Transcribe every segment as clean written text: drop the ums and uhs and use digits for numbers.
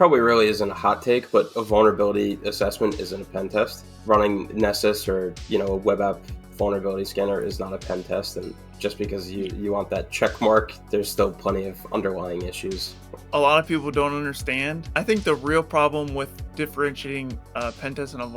probably really isn't a hot take, but a vulnerability assessment isn't a pen test. Running Nessus or, a web app vulnerability scanner is not a pen test. And just because you want that check mark, there's still plenty of underlying issues. A lot of people don't understand. I think the real problem with differentiating a pen test and a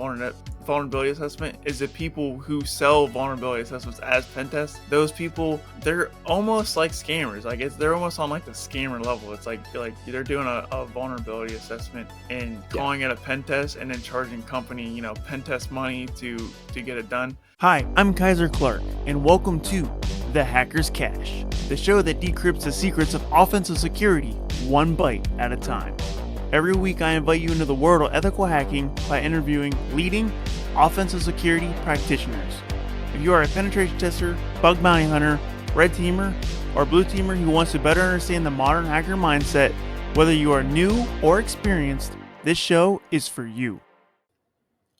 vulnerability assessment is that people who sell vulnerability assessments as pen tests, those people, they're almost like scammers. They're almost on like the scammer level. It's like they're doing a vulnerability assessment and calling it a pen test and then charging company, pen test money to get it done. Hi, I'm Kyser Clark, and welcome to The Hacker's Cache, the show that decrypts the secrets of offensive security one bite at a time. Every week I invite you into the world of ethical hacking by interviewing leading offensive security practitioners. If you are a penetration tester, bug bounty hunter, red teamer, or blue teamer who wants to better understand the modern hacker mindset, whether you are new or experienced, this show is for you.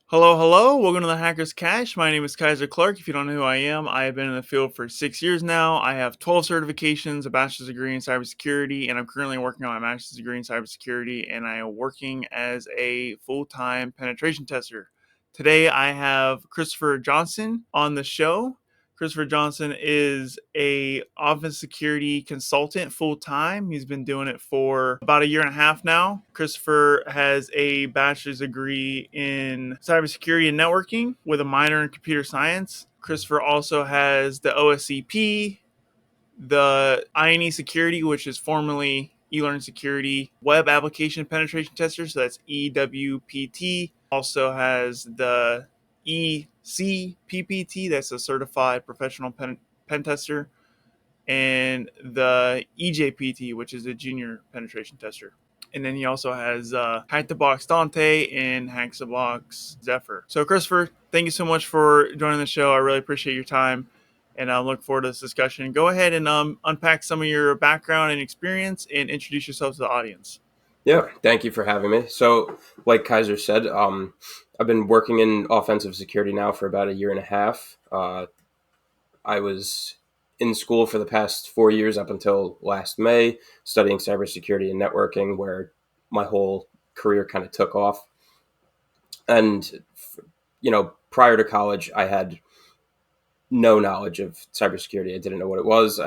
Hello, welcome to the Hacker's Cache. My name is Kyser Clark. If you don't know who I am, I have been in the field for 6 years now. I have 12 certifications, a bachelor's degree in cybersecurity, and I'm currently working on my master's degree in cybersecurity, and I am working as a full-time penetration tester. Today, I have Kristofer Johnson on the show. Kristofer Johnson is a offensive security consultant full-time. He's been doing it for about a year and a half now. Kristofer has a bachelor's degree in cybersecurity and networking with a minor in computer science. Kristofer also has the OSCP, the INE security, which is formerly eLearn Security Web Application Penetration Tester, so that's EWPT. Also has the ECPPT, that's a Certified Professional Pen Tester, and the EJPT, which is a Junior Penetration Tester. And then he also has Hack the Box Dante and Hack the Box Zephyr. So Kristofer, thank you so much for joining the show. I really appreciate your time, and I look forward to this discussion. Go ahead and unpack some of your background and experience and introduce yourself to the audience. Yeah, thank you for having me. So, like Kyser said, I've been working in offensive security now for about a year and a half. I was in school for the past 4 years up until last May, studying cybersecurity and networking, where my whole career kind of took off. And, prior to college, I had no knowledge of cybersecurity. I didn't know what it was.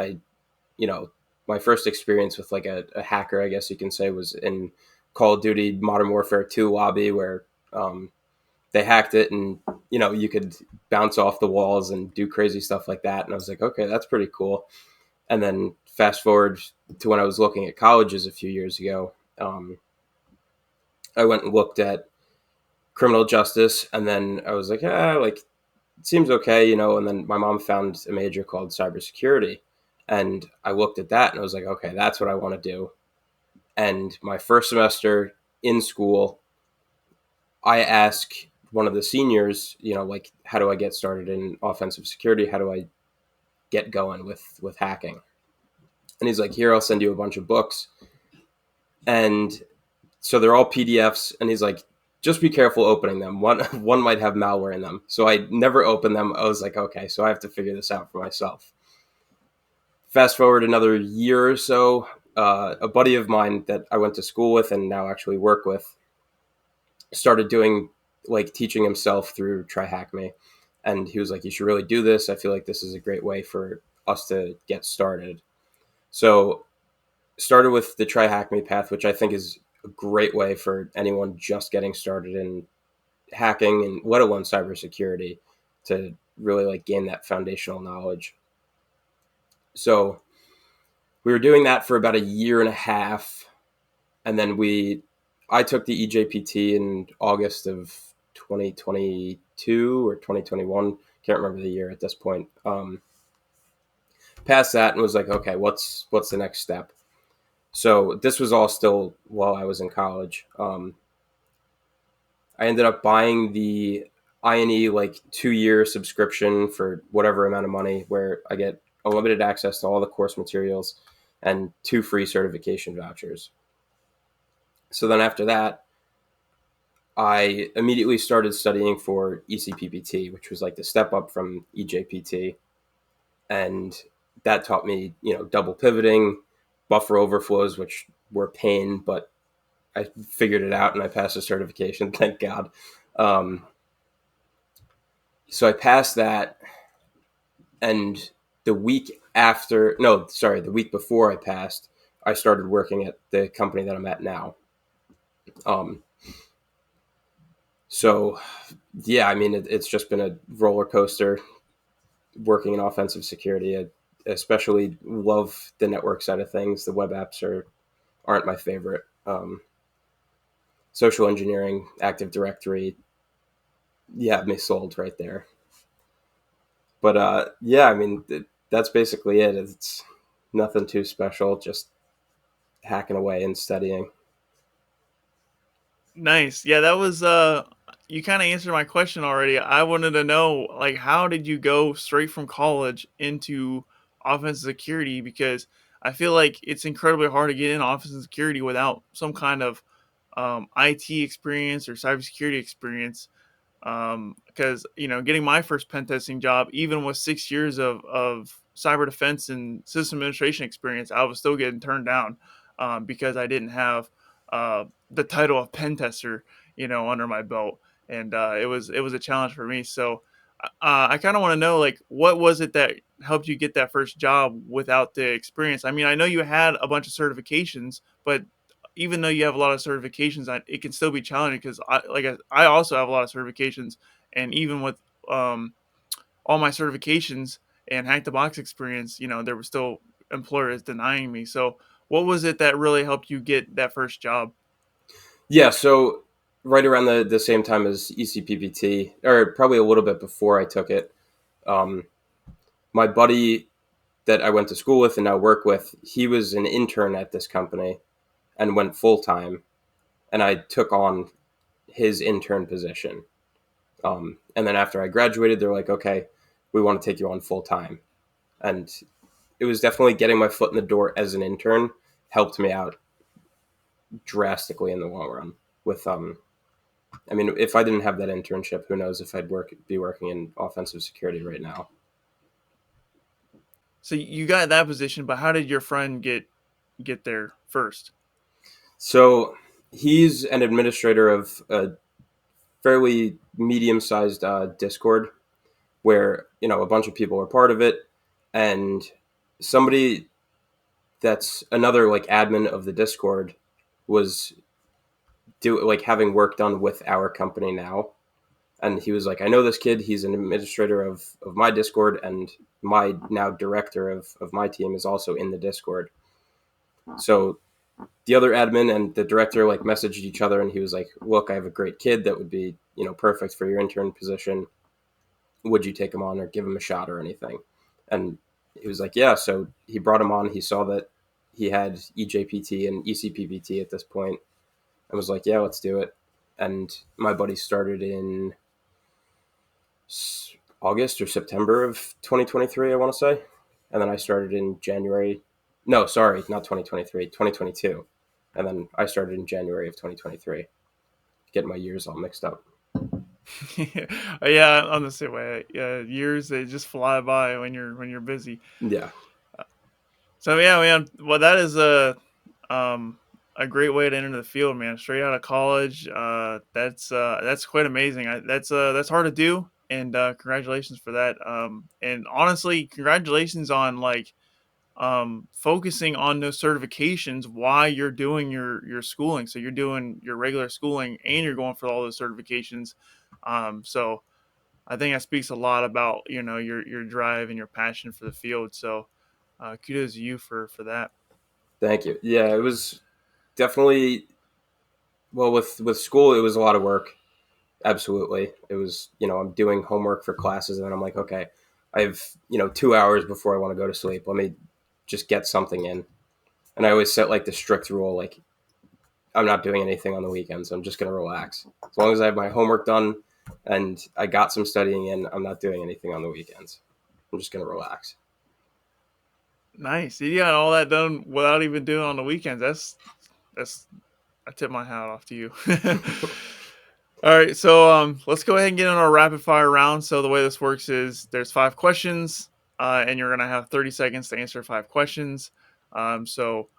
My first experience with like a hacker, I guess you can say, was in Call of Duty Modern Warfare 2 lobby, where they hacked it and, you could bounce off the walls and do crazy stuff like that. And I was like, okay, that's pretty cool. And then fast forward to when I was looking at colleges a few years ago, I went and looked at criminal justice, and then I was like, it seems okay, and then my mom found a major called cybersecurity. And I looked at that and I was like, okay, that's what I want to do. And my first semester in school, I asked one of the seniors, how do I get started in offensive security? How do I get going with hacking? And he's like, here, I'll send you a bunch of books. And so they're all PDFs. And he's like, just be careful opening them. One might have malware in them. So I never opened them. I was like, okay, so I have to figure this out for myself. Fast forward another year or so, a buddy of mine that I went to school with and now actually work with started doing teaching himself through TryHackMe. And he was like, you should really do this. I feel like this is a great way for us to get started. So started with the TryHackMe path, which I think is a great way for anyone just getting started in hacking and let alone cybersecurity to really gain that foundational knowledge. So we were doing that for about a year and a half. And then I took the EJPT in August of 2022 or 2021. Can't remember the year at this point. Passed that and was like, okay, what's the next step? So this was all still while I was in college. I ended up buying the INE 2-year subscription for whatever amount of money, where I get unlimited access to all the course materials and 2 free certification vouchers. So then after that, I immediately started studying for ECPPT, which was the step up from EJPT. And that taught me, double pivoting, buffer overflows, which were pain, but I figured it out and I passed the certification. Thank God. Um, so I passed that, and the week after, no, sorry, the week before I passed, I started working at the company that I'm at now. Um, so yeah, I mean, it's just been a roller coaster working in offensive security. I especially love the network side of things. The web apps aren't my favorite. Social engineering, Active Directory, you have me sold right there. But yeah, I mean, that's basically it. It's nothing too special, just hacking away and studying. Nice. Yeah, that was you kind of answered my question already. I wanted to know, like, how did you go straight from college into offensive security? Because I feel like it's incredibly hard to get in offensive security without some kind of IT experience or cybersecurity experience. Because getting my first pen testing job, even with 6 years of cyber defense and system administration experience, I was still getting turned down because I didn't have the title of pen tester, under my belt, and it was a challenge for me. So I kind of want to know, like, what was it that helped you get that first job without the experience? I mean, I know you had a bunch of certifications, but even though you have a lot of certifications, it can still be challenging because I also have a lot of certifications, and even with um, all my certifications and hack the box experience, there were still employers denying me. So, what was it that really helped you get that first job? Yeah, so right around the same time as ECPPT, or probably a little bit before I took it, um, my buddy that I went to school with and now work with, he was an intern at this company and went full time, and I took on his intern position. And then after I graduated, they're like, okay, we want to take you on full time. And it was definitely getting my foot in the door as an intern helped me out drastically in the long run. With I mean, if I didn't have that internship, who knows if I'd be working in offensive security right now. So you got that position, but how did your friend get there first? So he's an administrator of a fairly medium-sized Discord where a bunch of people are part of it, and somebody that's another like admin of the Discord was having work done with our company now, and he was like, I know this kid, he's an administrator of my Discord, and my now director of my team is also in the Discord. So the other admin and the director like messaged each other, and he was like, look, I have a great kid that would be perfect for your intern position. Would you take him on or give him a shot or anything? And he was like, yeah. So he brought him on. He saw that he had EJPT and ECPPT at this point and was like, yeah, let's do it. And my buddy started in August or September of 2023, I want to say. And then I started in January. No, sorry, not 2023, 2022. And then I started in January of 2023. Getting my years all mixed up. Yeah, I'm the same way. Yeah, years they just fly by when you're busy. Yeah. So yeah, man. Well, that is a great way to enter the field, man. Straight out of college. That's quite amazing. That's hard to do, and congratulations for that. And honestly, congratulations on like focusing on those certifications while you're doing your schooling. So you're doing your regular schooling and you're going for all those certifications. So I think that speaks a lot about your drive and your passion for the field. So kudos to you for that. Thank you. Yeah, it was definitely, well, with school it was a lot of work. Absolutely. It was, I'm doing homework for classes and then I'm like, okay, I have, 2 hours before I want to go to sleep. Let me just get something in. And I always set like the strict rule, like I'm not doing anything on the weekends. I'm just going to relax. As long as I have my homework done and I got some studying in, I'm not doing anything on the weekends. I'm just going to relax. Nice. You got all that done without even doing it on the weekends. That's I tip my hat off to you. All right, so let's go ahead and get in our rapid fire round. So the way this works is there's 5 questions, and you're gonna have 30 seconds to answer 5 questions. So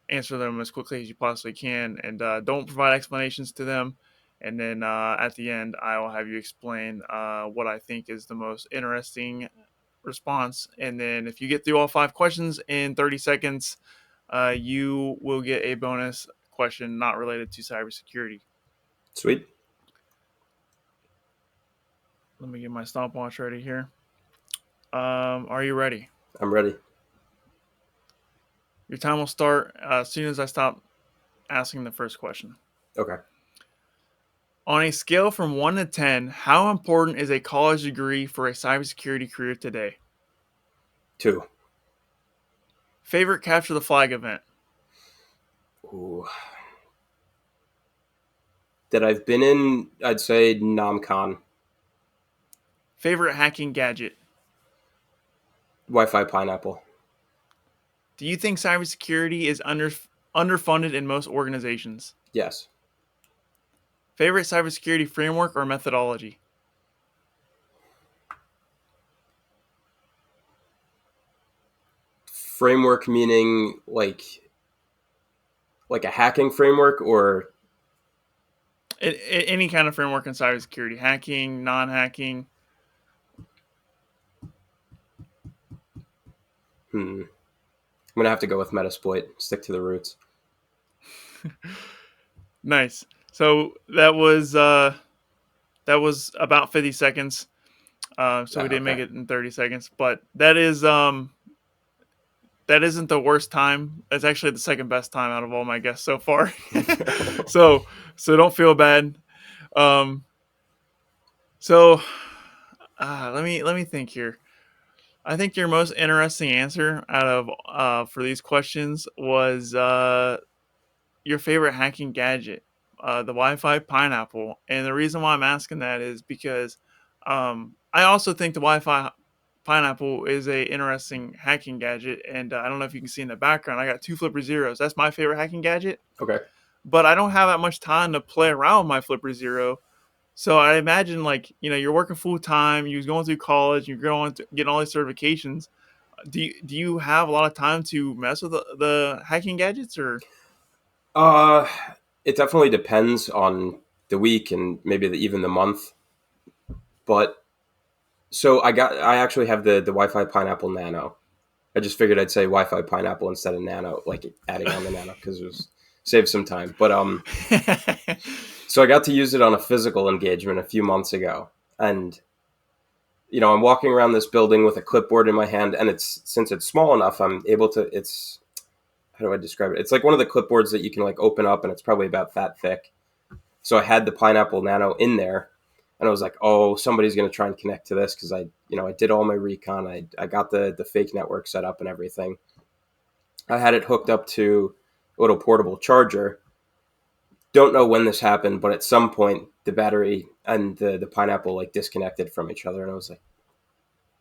answer them as quickly as you possibly can, and don't provide explanations to them. And then at the end, I will have you explain what I think is the most interesting response. And then if you get through all 5 questions in 30 seconds, you will get a bonus question not related to cybersecurity. Sweet. Let me get my stopwatch ready here. Are you ready? I'm ready. Your time will start as soon as I stop asking the first question. Okay. On a scale from 1 to 10, how important is a college degree for a cybersecurity career today? 2. Favorite capture the flag event? Ooh. That I've been in, I'd say NomCon. Favorite hacking gadget? Wi-Fi Pineapple. Do you think cybersecurity is underfunded in most organizations? Yes. Favorite cybersecurity framework or methodology? Framework meaning like a hacking framework or Any kind of framework in cybersecurity, hacking, non-hacking. I'm gonna have to go with Metasploit. Stick to the roots. Nice. So that was about 50 seconds. So we didn't make Okay. it in 30 seconds, but that isn't the worst time. It's actually the second best time out of all my guests so far. so so don't feel bad. Um, so let me think here. I think your most interesting answer out of for these questions was your favorite hacking gadget, the Wi-Fi Pineapple. And the reason why I'm asking that is because I also think the Wi-Fi Pineapple is a interesting hacking gadget. And I don't know if you can see in the background, I got 2 flipper zeros. That's my favorite hacking gadget. Okay. But I don't have that much time to play around with my flipper zero. So I imagine like you're working full time, you're going through college, you're going to getting all these certifications. Do you have a lot of time to mess with the hacking gadgets or? Uh, it definitely depends on the week and maybe even the month. But so I actually have the Wi-Fi Pineapple Nano. I just figured I'd say Wi-Fi Pineapple instead of Nano, like adding on the Nano because it was save some time. But so I got to use it on a physical engagement a few months ago, and I'm walking around this building with a clipboard in my hand, and it's since it's small enough, I'm able to. It's how do I describe it? It's like one of the clipboards that you can like open up, and it's probably about that thick. So I had the Pineapple Nano in there, and I was like, oh, somebody's going to try and connect to this because I did all my recon. I got the fake network set up and everything. I had it hooked up to a little portable charger. Don't know when this happened, but at some point the battery and the Pineapple like disconnected from each other, and I was like,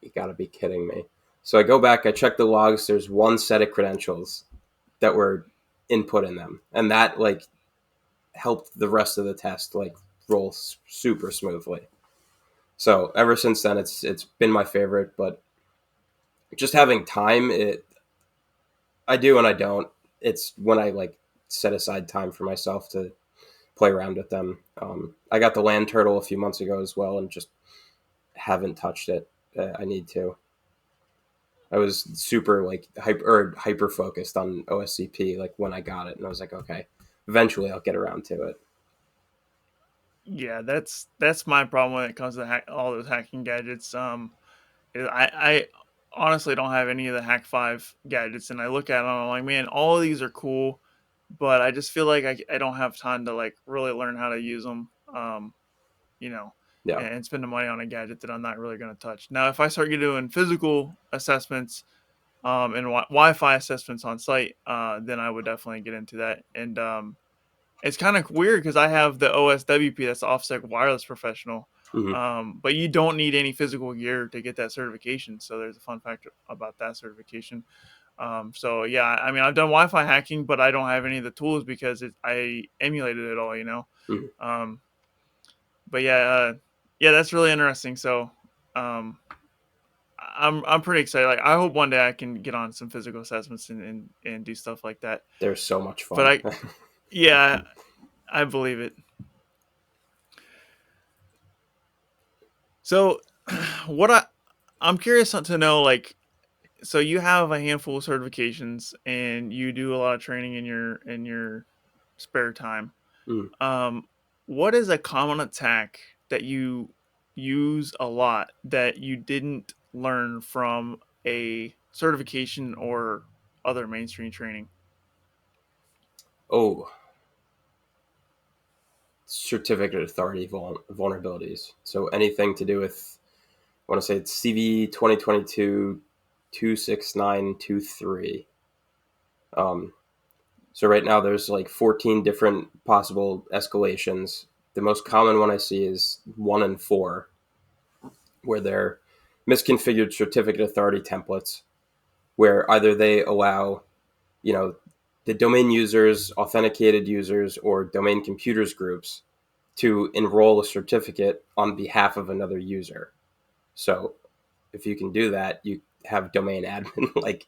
you got to be kidding me. So I go back, I check the logs. There's one set of credentials that were input in them, and that like helped the rest of the test like roll super smoothly. So ever since then, it's been my favorite. But just having time, I do and I don't. It's when I like set aside time for myself to play around with them. I got the land turtle a few months ago as well, and just haven't touched it. I need to. I was super like hyper focused on OSCP like when I got it, and I was like, okay, eventually I'll get around to it. Yeah, that's my problem when it comes to all those hacking gadgets. I honestly don't have any of the Hack 5 gadgets, and I look at them, I'm like, man, all of these are cool, but I just feel like I don't have time to like really learn how to use them. You know, Yeah. and spend the money on a gadget that I'm not really going to touch. Now, if I start doing physical assessments and Wi-Fi assessments on site, then I would definitely get into that. And it's kind of weird because I have the OSWP, that's the OffSec Wireless Professional, Hmm. but you don't need any physical gear to get that certification. So there's a fun fact about that certification. So yeah, I mean, I've done Wi-Fi hacking, but I don't have any of the tools because I emulated it all. Hmm. Um, but yeah, yeah, that's really interesting. So um, I'm pretty excited. Like, I hope one day I can get on some physical assessments and do stuff like that. They're so much But fun. yeah, I believe it. So, what I'm curious to know, like, so you have a handful of certifications and you do a lot of training in your spare time. Mm. Um, what is a common attack that you use a lot that you didn't learn from a certification or other mainstream training? Oh, certificate authority vulnerabilities. So anything to do with, I want to say it's CV 2022 26923. Um, so right now there's like 14 different possible escalations. The most common one I see is 1 and 4, where they're misconfigured certificate authority templates, where either they allow, you know, the domain users, authenticated users, or domain computers groups to enroll a certificate on behalf of another user. So if you can do that, you have domain admin like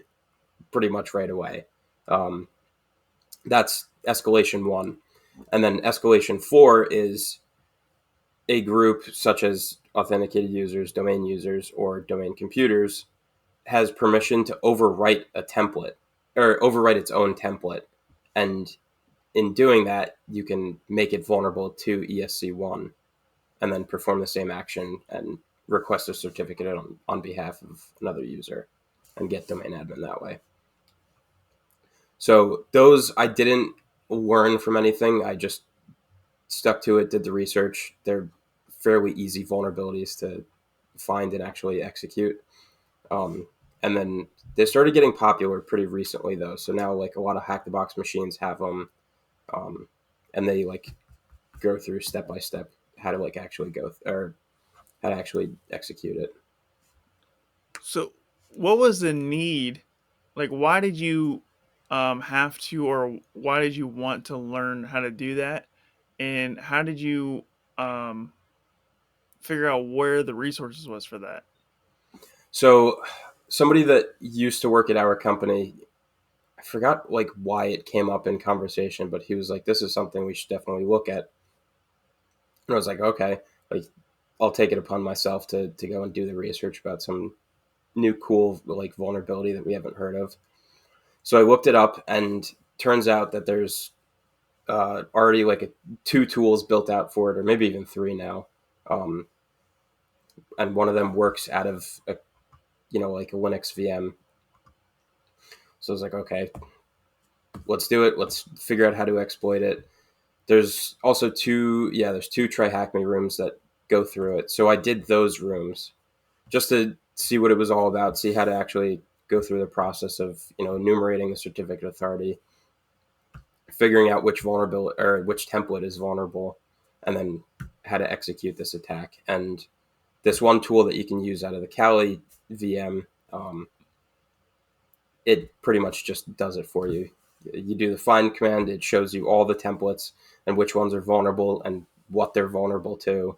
pretty much right away. Um, that's escalation 1. And then escalation 4 is a group such as authenticated users, domain users, or domain computers has permission to overwrite a template or overwrite its own template. And in doing that, you can make it vulnerable to ESC1 and then perform the same action and request a certificate on behalf of another user and get domain admin that way. So those I didn't learn from anything. I just stuck to it, did the research. They're fairly easy vulnerabilities to find and actually execute. Um, and then they started getting popular pretty recently, though. So now, like a lot of hack the box machines have them, and they like go through step by step how to like actually or how to actually execute it. So, what was the need? Like, why did you have to, or why did you want to learn how to do that? And how did you um, figure out where the resources was for that? So somebody that used to work at our company, I forgot like why it came up in conversation, but he was like, "This is something we should definitely look at." And I was like, "Okay, like I'll take it upon myself to go and do the research about some new cool like vulnerability that we haven't heard of." So I looked it up, and turns out that there's already like 2 tools built out for it, or maybe even 3 now. Um, and one of them works out of a, like a Linux VM. So I was like, okay, let's do it. Let's figure out how to exploit it. There's also there's 2 try hack me rooms that go through it. So I did those rooms just to see what it was all about, see how to actually go through the process of, enumerating the certificate authority, figuring out which vulnerability or which template is vulnerable, and then how to execute this attack. And this one tool that you can use out of the Kali VM, it pretty much just does it for you. You do the find command, it shows you all the templates and which ones are vulnerable and what they're vulnerable to.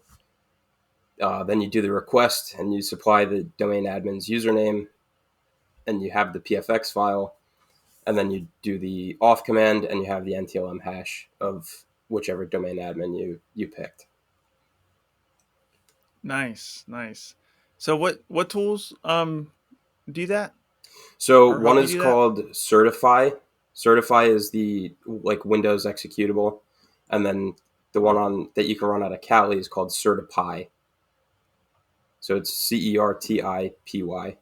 Then you do the request and you supply the domain admin's username and you have the PFX file. And then you do the auth command and you have the NTLM hash of whichever domain admin you picked. Nice, nice. So, what tools do that So or one help you is do that? called Certify. Certify is the like Windows executable, and then the one on that you can run out of Kali is called Certipy. So it's CERTIPY,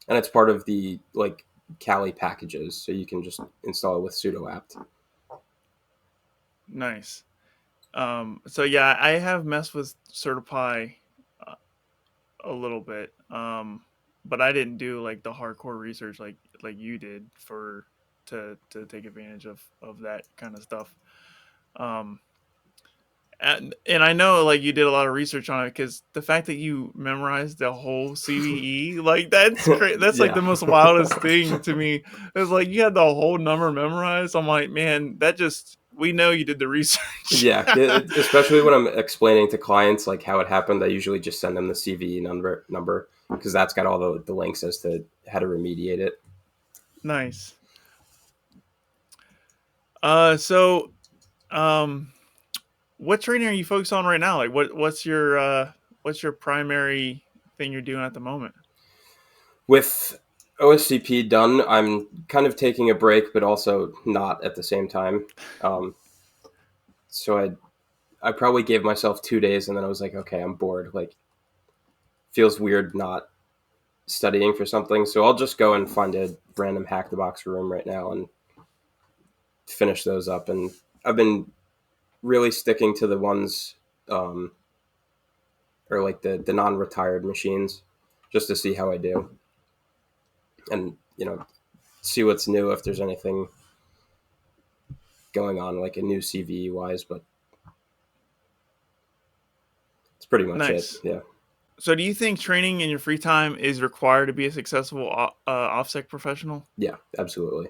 and it's part of the like Kali packages. So you can just install it with sudo apt. Nice. So yeah, I have messed with Certify uh, a little bit, but I didn't do like the hardcore research like you did for to take advantage of that kind of stuff. Um, and I know like you did a lot of research on it because the fact that you memorized the whole CVE, like that's crazy. That's like Yeah. the most wildest thing to me. It's like you had the whole number memorized. I'm like, man, that just we know you did the research. Yeah, especially when I'm explaining to clients like how it happened, I usually just send them the CVE number. because that's got all the links as to how to remediate it. Nice. So um, what training are you focused on right now? Like, what's your primary thing you're doing at the moment? With OSCP done, I'm kind of taking a break, but also not at the same time. Um, so I probably gave myself 2 days, and then I was like, okay, I'm bored. Like, feels weird not studying for something. So I'll just go and find a random hack the box room right now and finish those up. And I've been really sticking to the ones, um, or like the non-retired machines, just to see how I do, and see what's new if there's anything going on, like a new CVE wise. But it's pretty much it. Nice. Yeah. So, do you think training in your free time is required to be a successful OffSec professional? Yeah, absolutely.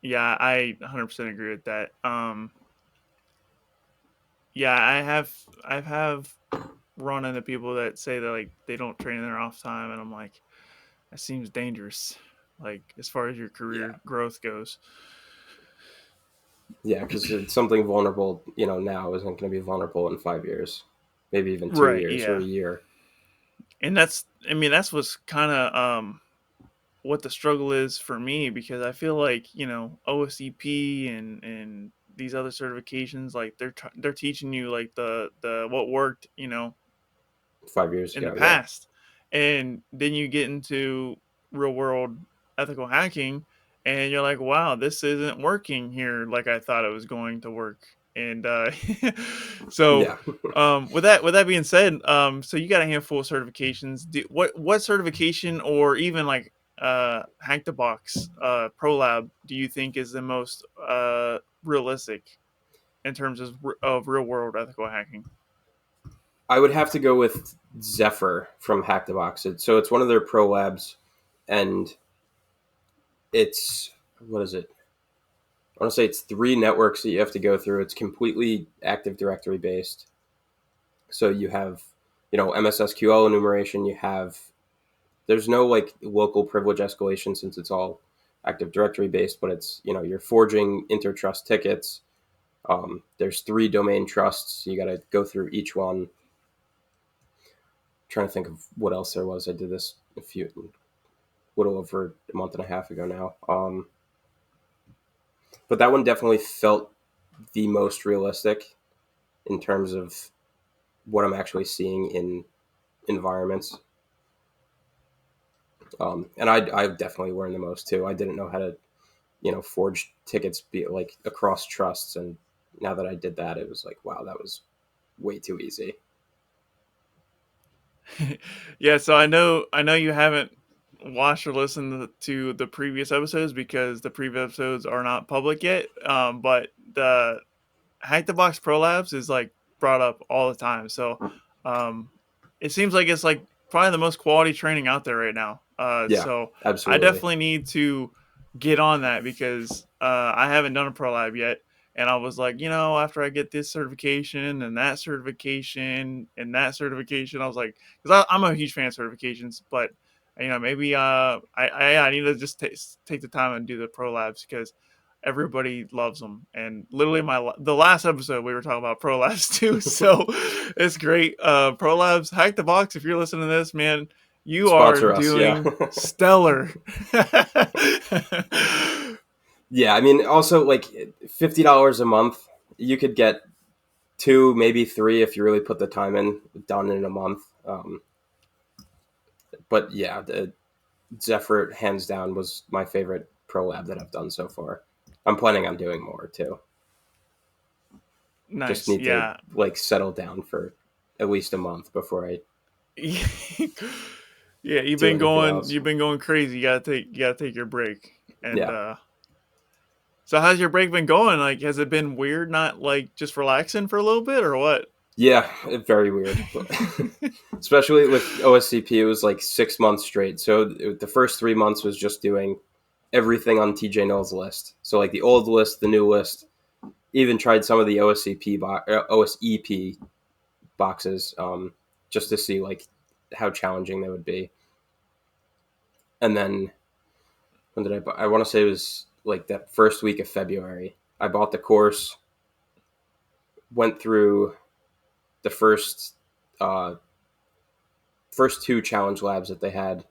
Yeah, I 100% agree with that. Yeah, I've run into people that say that like they don't train in their off time, and I'm like, that seems dangerous. Like as far as your Yeah. career growth goes. Yeah, because it's something vulnerable, now isn't going to be vulnerable in 5 years, maybe even two Right. years or a Yeah. year. And I mean, that's what's kind of what the struggle is for me because I feel like OSCP and these other certifications like they're teaching you like the what worked 5 years in the ago, yeah. past. And then you get into real world ethical hacking and you're like, wow, this isn't working here like I thought it was going to work. And so Yeah. with that being said, so you got a handful of certifications. What certification or even like hack the box pro lab do you think is the most realistic in terms of real world ethical hacking? I would have to go with Zephyr from Hack the Box. So it's one of their pro labs, and it's, what is it? I want to say it's 3 networks that you have to go through. It's completely Active Directory based. So you have, MSSQL enumeration. There's no like local privilege escalation since it's all Active Directory based, but it's, you're forging intertrust tickets. There's 3 domain trusts. So you got to go through each one. Trying to think of what else there was. I did this a little over a month and a half ago now. But that one definitely felt the most realistic in terms of what I'm actually seeing in environments. And I definitely learned the most too. I didn't know how to, forge tickets be like across trusts. And now that I did that, it was like, wow, that was way too easy. Yeah, so I know you haven't watched or listened to the previous episodes because the previous episodes are not public yet. But the Hack the Box Pro Labs is like brought up all the time. So um, it seems like it's like probably the most quality training out there right now. Yeah, So I absolutely. definitely need to get on that because I haven't done a Pro Lab yet. And I was like, after I get this certification and that certification and that certification, I was like, because I'm a huge fan of certifications, but maybe I need to just take the time and do the Pro Labs because everybody loves them. And literally, the last episode we were talking about Pro Labs too, so it's great. Pro Labs, Hack the Box. If you're listening to this, man, you are Sponsor us, yeah. doing stellar. Yeah, I mean, also like $50 a month, you could get 2, maybe 3 if you really put the time in, done in a month. But yeah, the Zephyr hands down was my favorite pro lab that I've done so far. I'm planning on doing more too. Just Nice, need to yeah. like settle down for at least a month before I Yeah, do anything else. you've been going crazy. You gotta take your break. And Yeah. so how's your break been going? Like has it been weird not like just relaxing for a little bit or what? Yeah, very weird. Especially with OSCP, it was like 6 months straight. So the first 3 months was just doing everything on TJ Null's list. So like the old list, the new list, even tried some of the OSCP OSEP boxes, just to see like how challenging they would be. And then when did I buy? I want to say it was like that first week of February. I bought the course, went through the uh, first two challenge labs that they had,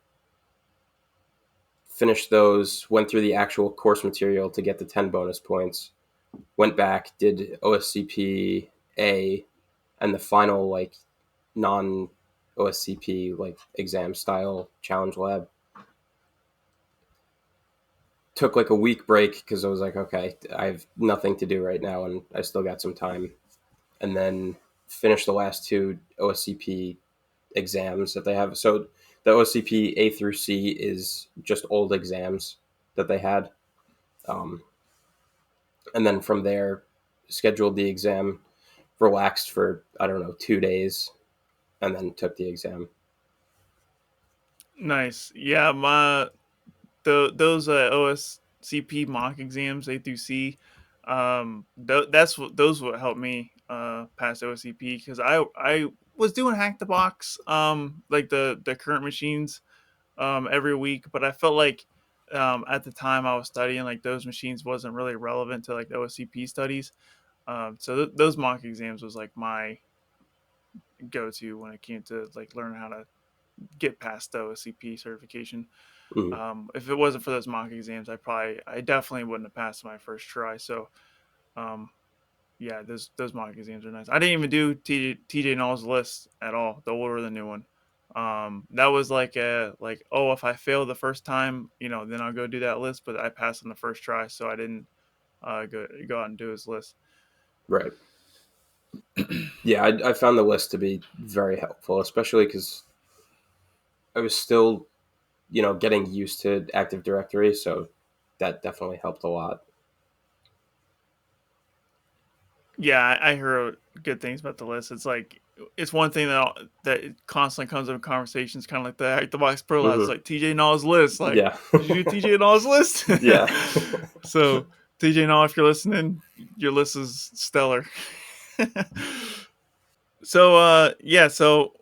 finished those, went through the actual course material to get the 10 bonus points, went back, did OSCP A, and the final like non OSCP like exam style challenge lab. Took like a week break because I was like, okay, I have nothing to do right now, and I still got some time. And then finished the last two OSCP exams that they have. So the OSCP A through C is just old exams that they had. Um, and then from there, scheduled the exam, relaxed for, I don't know, 2 days, and then took the exam. Nice. Yeah, those OSCP mock exams A through C, that's what those would help me pass OSCP, because I was doing hack the box, like the current machines every week, but I felt like at the time I was studying, like those machines wasn't really relevant to like the OSCP studies. So those mock exams was like my go to when it came to like learning how to get past the OSCP certification. Mm-hmm. If it wasn't for those mock exams, I definitely wouldn't have passed my first try. So, um, yeah, those mock exams are nice. I didn't even do TJ Null's list at all, the older the new one. That was like oh, if I fail the first time, then I'll go do that list. But I passed on the first try, so I didn't go out and do his list. Right. Yeah, I found the list to be very helpful, especially because I was still, getting used to Active Directory, so that definitely helped a lot. Yeah, I heard good things about the list. It's like it's one thing that constantly comes up in conversations, kind of like the Box Pro Labs. It's Mm-hmm. like TJ Null's list. Like, Yeah. did you do TJ Null's list? Yeah. So TJ Null, if you're listening, your list is stellar. So yeah, so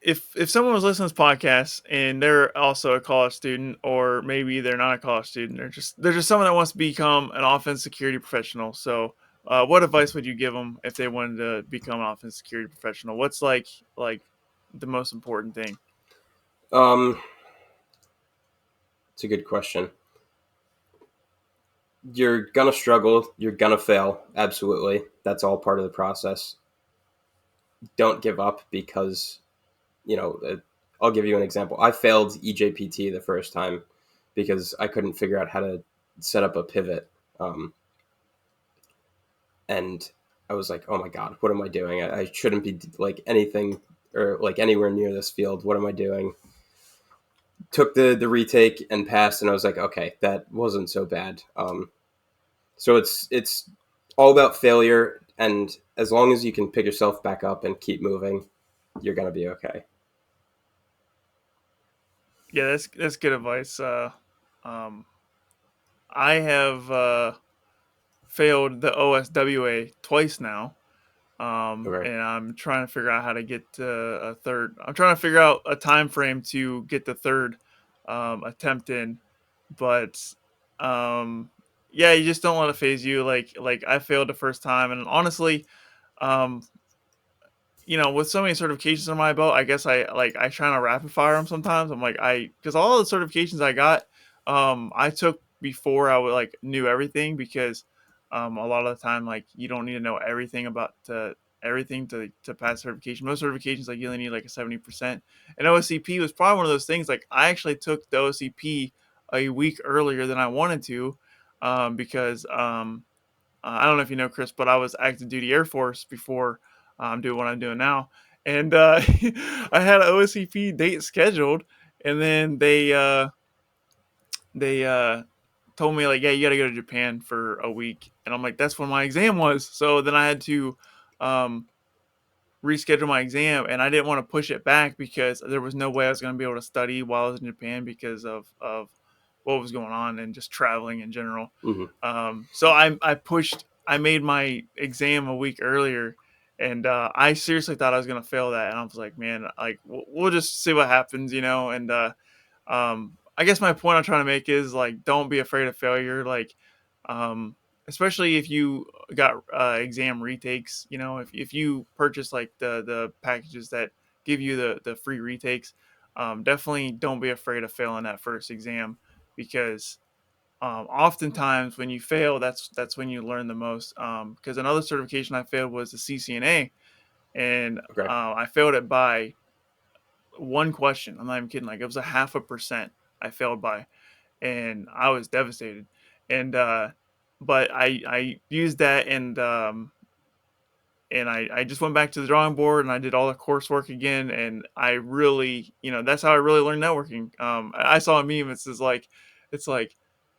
if someone was listening to this podcast and they're also a college student, or maybe they're not a college student, they're just someone that wants to become an offense security professional. So what advice would you give them if they wanted to become an offense security professional? What's like the most important thing? um, it's a good question. You're gonna struggle. You're gonna fail. Absolutely, that's all part of the process. Don't give up because you know. I'll give you an example. I failed EJPT the first time because I couldn't figure out how to set up a pivot. Um, and I was like, "Oh my god, what am I doing? I shouldn't be like anything or like anywhere near this field. What am I doing?" Took the retake and passed, and I was like, "Okay, that wasn't so bad." So it's all about failure, and as long as you can pick yourself back up and keep moving, you're gonna be okay. Yeah, that's good advice. Um, I have failed the OSWA twice now. Okay. And I'm trying to figure out how to get to a third. I'm trying to figure out a time frame to get the third attempt in, but um, yeah, you just don't let it phase you. Like I failed the first time, and honestly, um, with so many certifications on my belt, I guess I try to rapid fire them sometimes. I'm like because all the certifications I got, I took before I would like knew everything, because a lot of the time like you don't need to know everything about everything to pass certification. Most certifications like you only need like a 70%. And OSCP was probably one of those things. Like I actually took the OSCP a week earlier than I wanted to, because I don't know if you know, Chris, but I was active duty Air Force before I'm doing what I'm doing now. And I had an OSCP date scheduled, and then they told me like, yeah, you got to go to Japan for a week, and I'm like, that's when my exam was. So then I had to um, reschedule my exam, and I didn't want to push it back because there was no way I was going to be able to study while I was in Japan because of what was going on and just traveling in general. Hmm. So I made my exam a week earlier, And I seriously thought I was gonna fail that, and I was like, man, like we'll just see what happens, you know. And I guess my point I'm trying to make is like, don't be afraid of failure. Like, um, especially if you got exam retakes, you know, if you purchase like the packages that give you the free retakes, definitely don't be afraid of failing that first exam, because oftentimes when you fail, that's when you learn the most. Because another certification I failed was the CCNA, and Okay. I failed it by one question. I'm not even kidding. Like, it was a 0.5% I failed by, and I was devastated. And but I used that, and I just went back to the drawing board and I did all the coursework again. And I really, you know, that's how I really learned networking. I saw a meme. It's like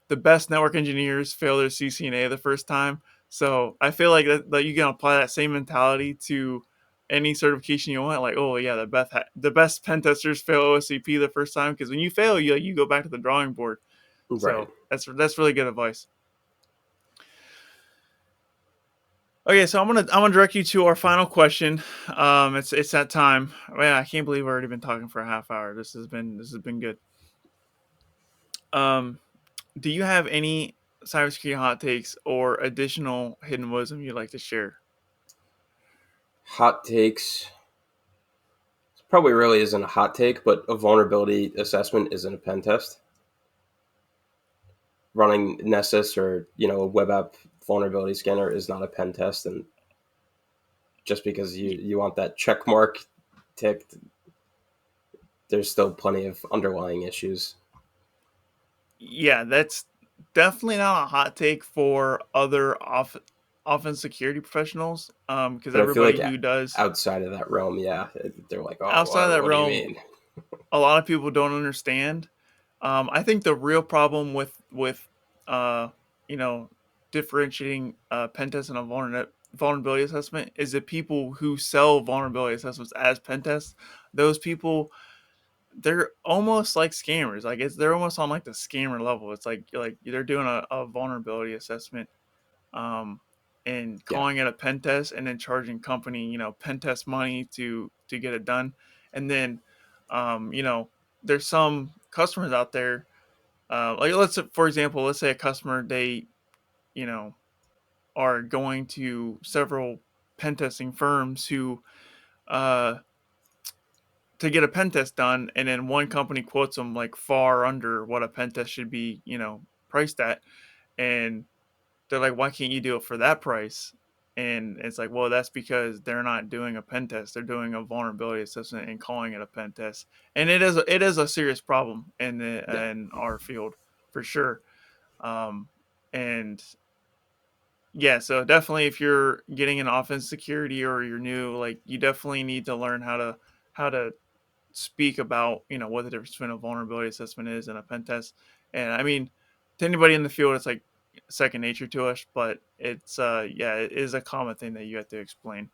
the best network engineers fail their CCNA the first time. So I feel like that you can apply that same mentality to any certification you want. Like, oh yeah, the best pen testers fail OSCP the first time, because when you fail, you go back to the drawing board. Right. So that's really good advice. Okay, so I'm gonna direct you to our final question. It's that time. Man, I can't believe we've already been talking for a half hour. This has been good. Um, do you have any cybersecurity hot takes or additional hidden wisdom you'd like to share? Hot takes. Probably really isn't a hot take, but a vulnerability assessment isn't a pen test. Running Nessus or a web app vulnerability scanner is not a pen test, and just because you Y- you want that check mark ticked, there's still plenty of underlying issues. Yeah, that's definitely not a hot take for other offense security professionals. Because But I feel like everybody who does outside of that realm, yeah, they're like, oh, outside of that what do you realm, mean? a lot of people don't understand. I think the real problem with uh, you know differentiating pen test and a vulnerability assessment is that people who sell vulnerability assessments as pen tests, those people, they're almost like scammers. Like, they're almost on like the scammer level. It's like they're doing a vulnerability assessment, um, and Yeah, calling it a pen test, and then charging company, pen test money to get it done. And then, there's some customers out there, like, for example, let's say a customer, they, you know, are going to several pen testing firms who, uh, to get a pen test done, and then one company quotes them like far under what a pen test should be, priced at. And they're like, why can't you do it for that price? And it's like, well, that's because they're not doing a pen test. They're doing a vulnerability assessment and calling it a pen test. And it is a serious problem yeah, in our field, for sure. Um, and yeah, so definitely, if you're getting an offense security or you're new, like, you definitely need to learn how to speak about, what the difference between a vulnerability assessment is and a pen test. And I mean, to anybody in the field, it's like second nature to us, but it's yeah, it is a common thing that you have to explain,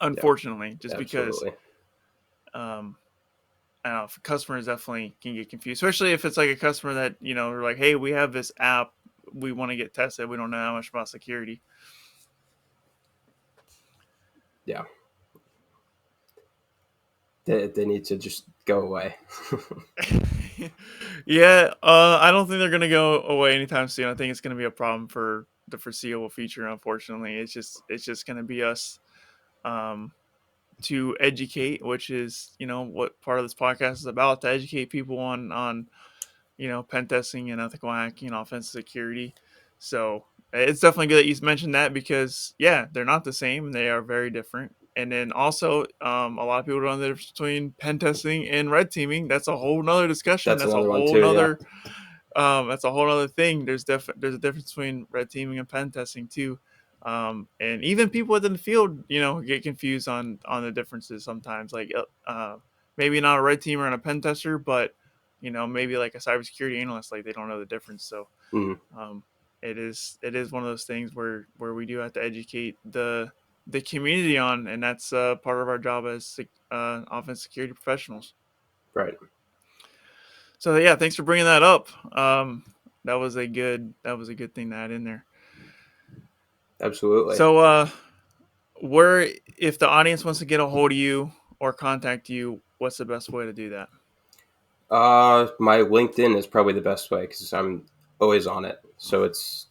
yeah, unfortunately, just because absolutely. um I don't know, if customers definitely can get confused, especially if it's like a customer that, are like, hey, we have this app, we want to get tested, we don't know how much about security. Yeah, they need to just go away. Yeah, I don't think they're gonna go away anytime soon. I think it's gonna be a problem for the foreseeable future. Unfortunately, it's just gonna be us, um, to educate, which is, what part of this podcast is about, to educate people on pen testing and ethical hacking and offensive security. So it's definitely good that you mentioned that, because yeah, they're not the same. They are very different. And then also, a lot of people don't know the difference between pen testing and red teaming. That's a whole nother discussion. That's another one too. Yeah. That's a whole other thing. There's a difference between red teaming and pen testing too. And even people within the field, get confused on the differences sometimes. Like, maybe not a red teamer and a pen tester, but maybe like a cybersecurity analyst, like, they don't know the difference. So, Mhm. um, it is one of those things where we do have to educate the community on, and that's part of our job as offense security professionals. Right. So yeah, thanks for bringing that up. That was a good thing to add in there. Absolutely. So Where, if the audience wants to get a hold of you or contact you, what's the best way to do that? My LinkedIn is probably the best way because I'm always on it. So it's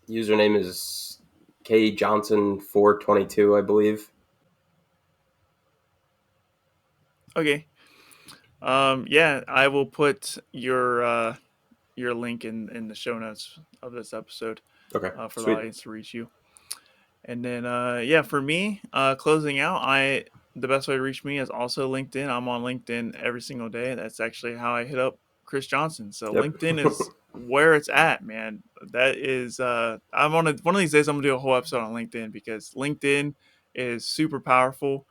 username is K Johnson 422, I believe. Okay. Yeah, I will put your link in the show notes of this episode Okay, for the sweet. audience to reach you. And then yeah, for me, closing out, I the best way to reach me is also LinkedIn. I'm on LinkedIn every single day. That's actually how I hit up Chris Johnson. So Yep. LinkedIn is where it's at, man. That is I'm on one of these days I'm gonna do a whole episode on LinkedIn because LinkedIn is super powerful.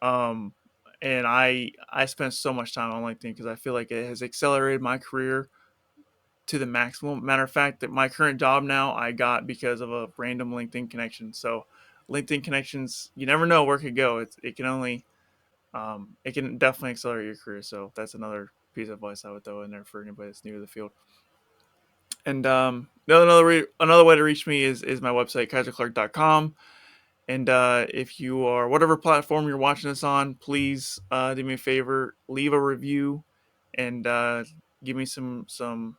Um and I spent so much time on LinkedIn because I feel like it has accelerated my career to the maximum. Matter of fact, that my current job now I got because of a random LinkedIn connection. So LinkedIn connections, you never know where it could go. It can only it can definitely accelerate your career. So that's another piece of advice I would throw in there for anybody that's new to the field. And another way to reach me is my website kyserclark.com. And if you are whatever platform you're watching this on, please do me a favor, leave a review, and give me some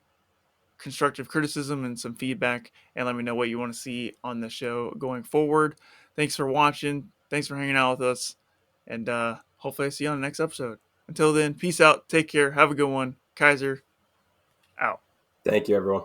constructive criticism and some feedback, and let me know what you want to see on the show going forward. Thanks for watching. Thanks for hanging out with us. And hopefully I see you on the next episode. Until then, peace out. Take care. Have a good one. Kyser out. Thank you, everyone.